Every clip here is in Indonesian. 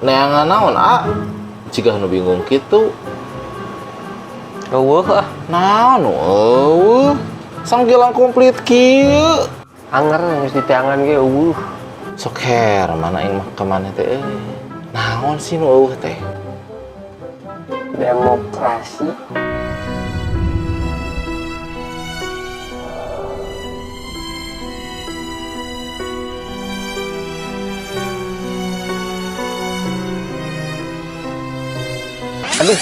neangan naon jika nu bingung gitu. Eueuh ah. Naon sanggilang komplit kieu. Anger geus di tangan ge eueuh. Sok her mana ing kemana teh naon sih nu eueuh teh? Demokrasi. Aduh,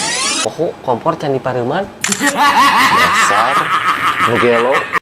kompor can dipareuman. Dasar nu gelo.